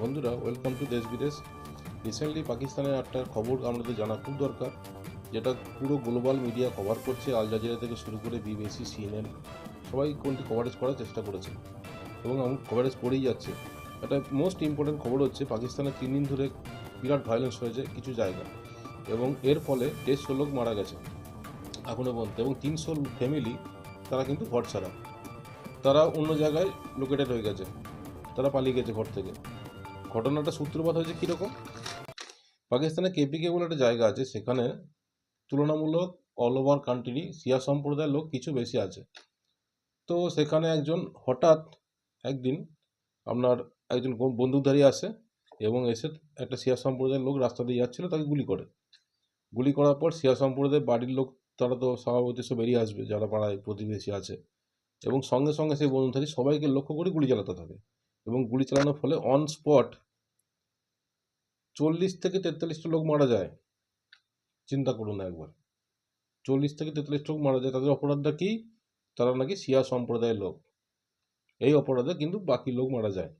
বন্ধুরা, welcome to দেশ বিদেশ। রিসেন্টলি পাকিস্তানের একটা খবর আমাদের জানা খুব দরকার, যেটা পুরো গ্লোবাল মিডিয়া কভার করছে। আল জাজিরা থেকে শুরু করে বিবিসি, সিএনএন সবাই কোনটি কভারেজ করার চেষ্টা করেছে এবং কভারেজ করেই যাচ্ছে। একটা মোস্ট ইম্পর্টেন্ট খবর হচ্ছে পাকিস্তানে 3 দিন ধরে বিরাট ভায়োলেন্স হয়েছে কিছু জায়গা, এবং এর ফলে 150 লোক মারা গেছে এখনও পর্যন্ত, এবং 300 ফ্যামিলি তারা কিন্তু ঘর ছাড়া, তারা অন্য জায়গায় লোকেটেড হয়ে গেছে, তারা পালিয়ে গেছে ঘর থেকে। ঘটনাটা সূত্রপাত হয়েছে কীরকম? পাকিস্তানে কেপিকে বলে একটা জায়গা আছে, সেখানে তুলনামূলক অল ওভার কান্ট্রি শিয়া সম্প্রদায়ের লোক কিছু বেশি আছে। তো সেখানে হঠাৎ একদিন আপনার একজন বন্দুকধারী আসে এবং এসে একটা শিয়া সম্প্রদায়ের লোক রাস্তা দিয়ে যাচ্ছিল, তাকে গুলি করার পর শিয়া সম্প্রদায়ের বাড়ির লোক, তারা তো স্বভাবতই সব বেরিয়ে আসবে যারা পাড়ায় প্রতিবেশী আছে, এবং সঙ্গে সঙ্গে সেই বন্দুকধারী সবাইকে লক্ষ্য করে গুলি চালাতে থাকে, এবং গুলি চালানোর ফলে অন স্পট 40 থেকে 43টা লোক মারা যায়। চিন্তা করুন একবার, 40 থেকে 43 লোক মারা যায়। তাদের অপরাধটা কি? তারা নাকি শিয়া সম্প্রদায়ের লোক। এই অপরাধে কিন্তু বাকি লোক মারা যায়।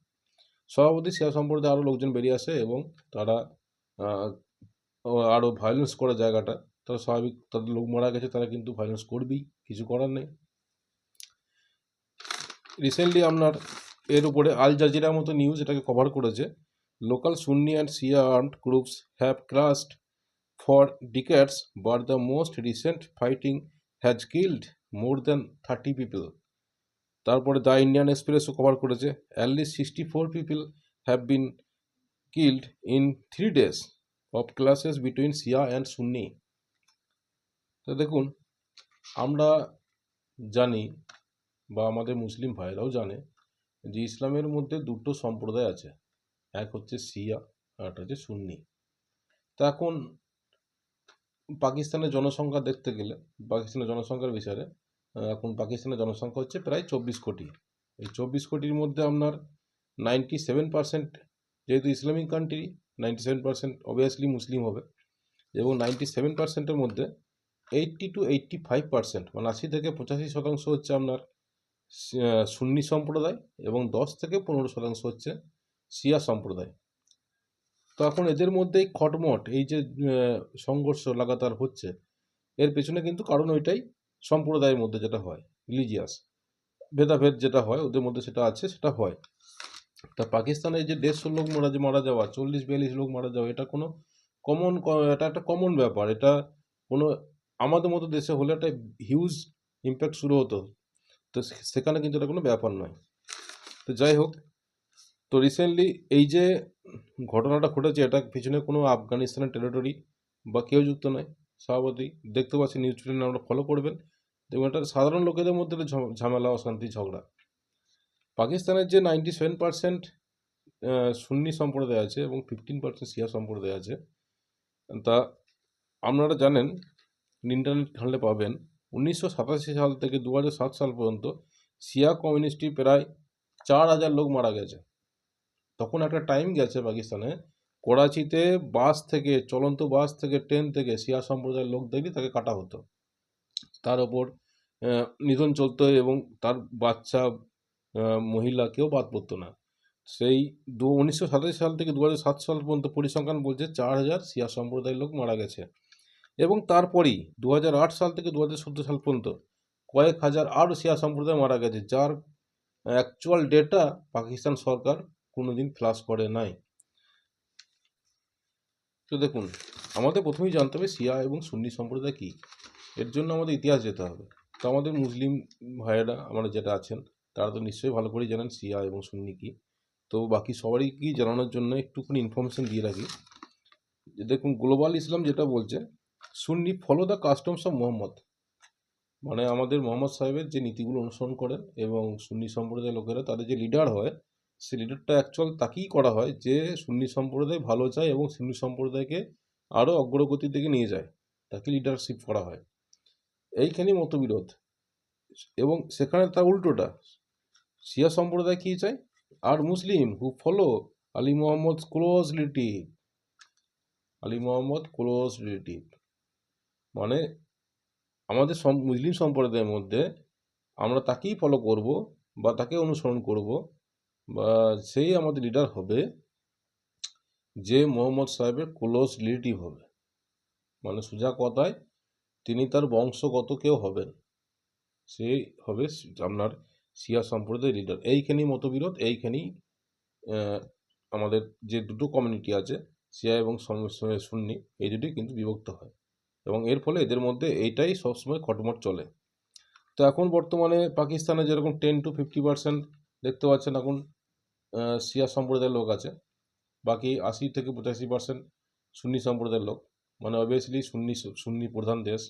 স্বভাবতই শিয়া সম্প্রদায়ে আরও লোকজন বেরিয়ে আসে এবং তারা আরও ভায়োলেন্স করে জায়গাটা। তারা স্বাভাবিক, তাদের লোক মারা গেছে, তারা কিন্তু ভায়োলেন্স করবেই, কিছু করার নেই। রিসেন্টলি আপনার এর উপরে আল জাজিরার মতো নিউজ এটাকে কভার করেছে। Local Sunni and Shia armed groups have clashed for decades, but the most recent fighting has killed more than 30 people. তারপরে দ্য ইন্ডিয়ান এক্সপ্রেসও কভার করেছে, at least 64 people have been killed in 3 days of clashes between Shia and Sunni. তো দেখুন, আমরা জানি বা আমাদের মুসলিম ভাইরাও জানে যে ইসলামের মধ্যে দুটো সম্প্রদায় আছে, এক হচ্ছে শিয়া আর একটা হচ্ছে সুন্নি। তা এখন পাকিস্তানের জনসংখ্যা দেখতে গেলে, পাকিস্তানের জনসংখ্যার বিচারে এখন পাকিস্তানের জনসংখ্যা হচ্ছে প্রায় 24 কোটি। এই 24 কোটির মধ্যে আপনার 97%, যেহেতু ইসলামিক কান্ট্রি, 97% অবভিয়াসলি মুসলিম হবে, এবং 97%-এর মধ্যে 80 to 85%, মানে 80 থেকে 85% হচ্ছে আপনার সুন্নি সম্প্রদায়, এবং 10 থেকে 15% হচ্ছে শিয়া সম্প্রদায়। তো এখন এদের মধ্যে এই খটমট, এই যে সংঘর্ষ লাগাতার হচ্ছে, এর পেছনে কিন্তু কারণ ওইটাই, সম্প্রদায়ের মধ্যে যেটা হয়, রিলিজিয়াস ভেদাভেদ যেটা হয় ওদের মধ্যে, সেটা আছে, সেটা হয়। তা পাকিস্তানে যে 150 লোক মারা যাওয়া, 40-42 লোক মারা যাওয়া, এটা কোনো কমন, এটা একটা কমন ব্যাপার। এটা কোনো আমাদের মতো দেশে হলে একটা হিউজ ইম্প্যাক্ট শুরু হতো, তো সেখানে কিন্তু এটা কোনো ব্যাপার নয়। তো যাই হোক, তো রিসেন্টলি এই যে ঘটনাটা ঘটেছে, এটা পিছনে কোনো আফগানিস্তানের টেরিটরি বা কেউ যুক্ত নয়। স্বভাবতই দেখতে পাচ্ছি, নিউজ চ্যানেল আমরা ফলো করবেন, এবং এটা সাধারণ লোকেদের মধ্যে ঝামেলা, অশান্তি, ঝগড়া। পাকিস্তানের যে 97% সুন্নি সম্প্রদায় আছে এবং 15% শিয়া সম্প্রদায় আছে, তা আপনারা জানেন, ইন্টারনেট ঘাঁটলে পাবেন, 1987 সাল থেকে 2007 সাল পর্যন্ত শিয়া কমিউনিটি প্রায় 4000 লোক মারা গেছে। তখন একটা টাইম গেছে পাকিস্তানে, করাচিতে বাস থেকে, চলন্ত বাস থেকে, ট্রেন থেকে শিয়া সম্প্রদায়ের লোক দেখলে তাকে কাটা হতো, তার ওপর নিধন চলতো, এবং তার বাচ্চা, মহিলা কেউ বাদ পড়তো না। সেই 1987 সাল থেকে 2007 সাল পর্যন্ত পরিসংখ্যান বলছে 4000 শিয়া সম্প্রদায়ের লোক মারা গেছে, এবং তারপরই 2008 সাল থেকে 2014 সাল পর্যন্ত কয়েক হাজার আরও শিয়া সম্প্রদায় মারা গেছে, যার অ্যাকচুয়াল ডেটা পাকিস্তান সরকার কোনোদিন ফ্লাশ করে নাই। তো দেখুন, আমাদের প্রথমেই জানতে হবে শিয়া এবং সুন্নি সম্প্রদায় কী। এর জন্য আমাদের ইতিহাস যেতে হবে। তো আমাদের মুসলিম ভাইয়েরা আমরা যেটা আছেন, তারা তো নিশ্চয়ই ভালো করেই জানেন শিয়া এবং সুন্নি কী। তো বাকি সবারই কি জানানোর জন্য একটুখানি ইনফরমেশন দিয়ে রাখি। দেখুন, গ্লোবাল ইসলাম যেটা বলছে, Sunni follow the customs of Muhammad, মানে আমাদের মোহাম্মদ সাহেবের যে নীতিগুলো অনুসরণ করেন, এবং সুন্নি সম্প্রদায়ের লোকেরা তাদের যে লিডার হয়, সেই লিডারটা অ্যাকচুয়াল তাকেই করা হয় যে সুন্নি সম্প্রদায় ভালো চায় এবং সুন্নি সম্প্রদায়কে আরও অগ্রগতির দিকে নিয়ে যায়, তাকে লিডারশিপ করা হয়। এইখানেই মতবিরোধ, এবং সেখানে তার উল্টোটা, শিয়া সম্প্রদায় কী চায়, আর Muslim who follow Ali Muhammad close relative, Ali Muhammad close relative, মানে আমাদের মুসলিম সম্প্রদায়ের মধ্যে আমরা তাকেই ফলো করব বা তাকে অনুসরণ করব, বা সেই আমাদের লিডার হবে যে মোহাম্মদ সাহেবের ক্লোজ রিলেটিভ হবে, মানে সোজা কথায় তিনি তার বংশগত কেউ হবেন, সে হবে আপনার শিয়া সম্প্রদায়ের লিডার। এইখানেই মতবিরোধ, এইখানেই আমাদের যে দুটো কমিউনিটি আছে, শিয়া এবং সুন্নি, এই দুটোই কিন্তু বিভক্ত হয়, এবং এর ফলে এদের মধ্যে এইটাই সবসময় খটমট চলে। তো এখন বর্তমানে পাকিস্তানে যেরকম 10-50% দেখতে পাচ্ছেন এখন শিয়া সম্প্রদায়ের লোক আছে, বাকি 80-85% সুন্নি সম্প্রদায়ের লোক, মানে অবভিয়াসলি সুন্নি প্রধান দেশ।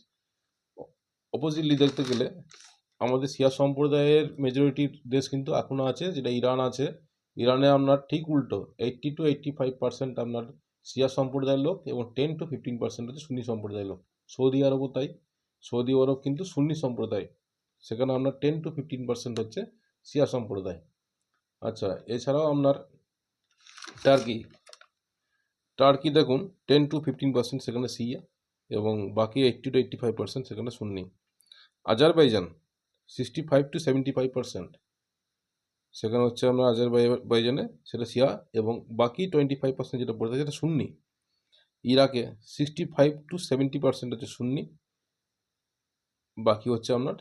অপোজিটলি দেখতে গেলে আমাদের শিয়া সম্প্রদায়ের মেজরিটির দেশ কিন্তু এখনও আছে, যেটা ইরান আছে। ইরানে আপনার ঠিক উল্টো, 80-85% আপনার শিয়া সম্প্রদায়ের লোক এবং 10-15% হচ্ছে সুন্নি সম্প্রদায়ের লোক। সৌদি আরবও তাই, সৌদি আরব কিন্তু সুন্নি সম্প্রদায়, সেখানে আপনার 10-15% হচ্ছে শিয়া সম্প্রদায়। আচ্ছা, এছাড়াও আপনার টার্কি দেখুন 10-15% সেখানে শিয়া এবং বাকি 80-85% সেখানে সুন্নি। আজারবাইজান 65-75% সেখানে হচ্ছে আমরা আজারবাইজানে সেটা শিয়া এবং বাকি 25% যেটা পড়ে থাকে সেটা সুন্নি। ইরাকে 65-70% হচ্ছে সুন্নি, বাকি হচ্ছে আপনার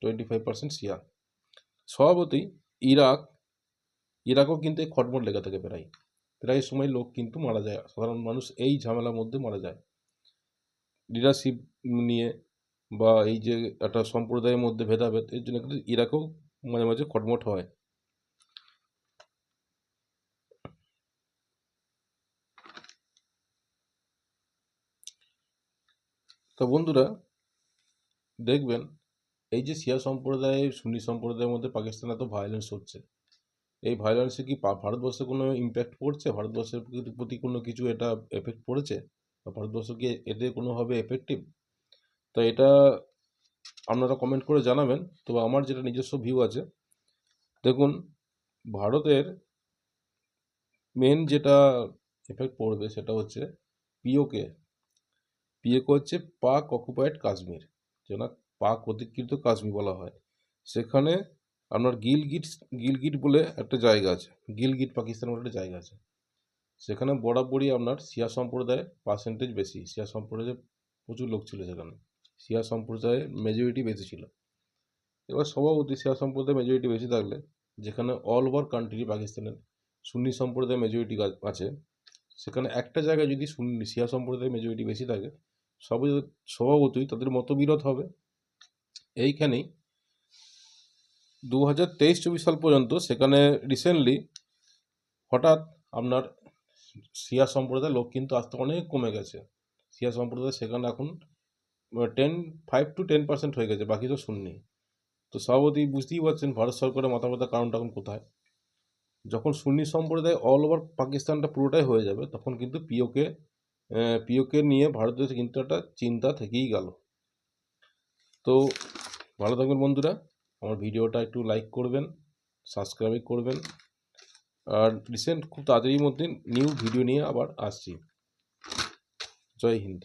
25% শিয়া। স্বভাবতই ইরাকও কিন্তু এই খটমট লেগে থাকে, প্রায় সময় লোক কিন্তু মারা যায়, সাধারণ মানুষ এই ঝামেলার মধ্যে মারা যায় লিডারশিপ নিয়ে, বা এই যে একটা সম্প্রদায়ের মধ্যে ভেদাভেদ, এর জন্য কিন্তু ইরাকেও মাঝে মাঝে খটমট হয়। তো বন্ধুরা দেখবেন, এই যে শিয়া সম্প্রদায় সুন্নি সম্প্রদায়ের মধ্যে পাকিস্তানে এত ভায়োলেন্স হচ্ছে, এই ভায়োলেন্সে কি ভারতবর্ষে কোনো ইম্প্যাক্ট পড়ছে? ভারতবর্ষের প্রতি কোনো কিছু এটা এফেক্ট পড়েছে? বা ভারতবর্ষ কি এতে কোনোভাবে এফেক্টিভ? তো এটা আপনারা কমেন্ট করে জানাবেন। তো আমার যেটা নিজস্ব ভিউ আছে, দেখুন ভারতের মেন যেটা এফেক্ট পড়বে সেটা হচ্ছে পিওকে হচ্ছে পাক অকুপায়েড কাশ্মীর, যেটা পাক অধিকৃত কাশ্মীর বলা হয়। সেখানে আপনার গিলগিট বলে একটা জায়গা আছে, গিলগিট পাকিস্তান বলে একটা জায়গা আছে, সেখানে বরাবরই আপনার শিয়া সম্প্রদায়ের পার্সেন্টেজ বেশি, শিয়া সম্প্রদায়ে প্রচুর লোক ছিল সেখানে, শিয়া সম্প্রদায়ের মেজরিটি বেশি ছিল। এবার স্বভাবতই শিয়া সম্প্রদায়ের মেজরিটি বেশি থাকলে, যেখানে অল ওভার কান্ট্রি পাকিস্তানের সুন্নি সম্প্রদায়ের মেজরিটি আছে, সেখানে একটা জায়গায় যদি শিয়া সম্প্রদায়ের মেজরিটি বেশি থাকে, স্বভাবতই তাদের মতবিরোধ হবে। এইখানেই 2023-24 সাল পর্যন্ত সেখানে রিসেন্টলি হঠাৎ আপনার শিয়া সম্প্রদায়ের লোক কিন্তু আসতে অনেক কমে গেছে। শিয়া সম্প্রদায় সেখানে এখন 5-10% হয়ে গেছে, বাকি তো সুন্নি। তো স্বভাবতই বুঝতেই পারছেন ভারত সরকারের মাথা ব্যথার কারণটা এখন কোথায়। যখন সুন্নি সম্প্রদায় অল ওভার পাকিস্তানটা পুরোটাই হয়ে যাবে, তখন কিন্তু পিওকে নিয়ে ভারতের কিন্তু একটা চিন্তা থেকেই গেল। তো ভালো থাকবেন বন্ধুরা, আমার ভিডিওটা একটু লাইক করবেন, সাবস্ক্রাইব করবেন, আর রিসেন্ট খুব তাড়াতাড়ির মধ্যে নিউ ভিডিও নিয়ে আবার আসছি। জয় হিন্দ।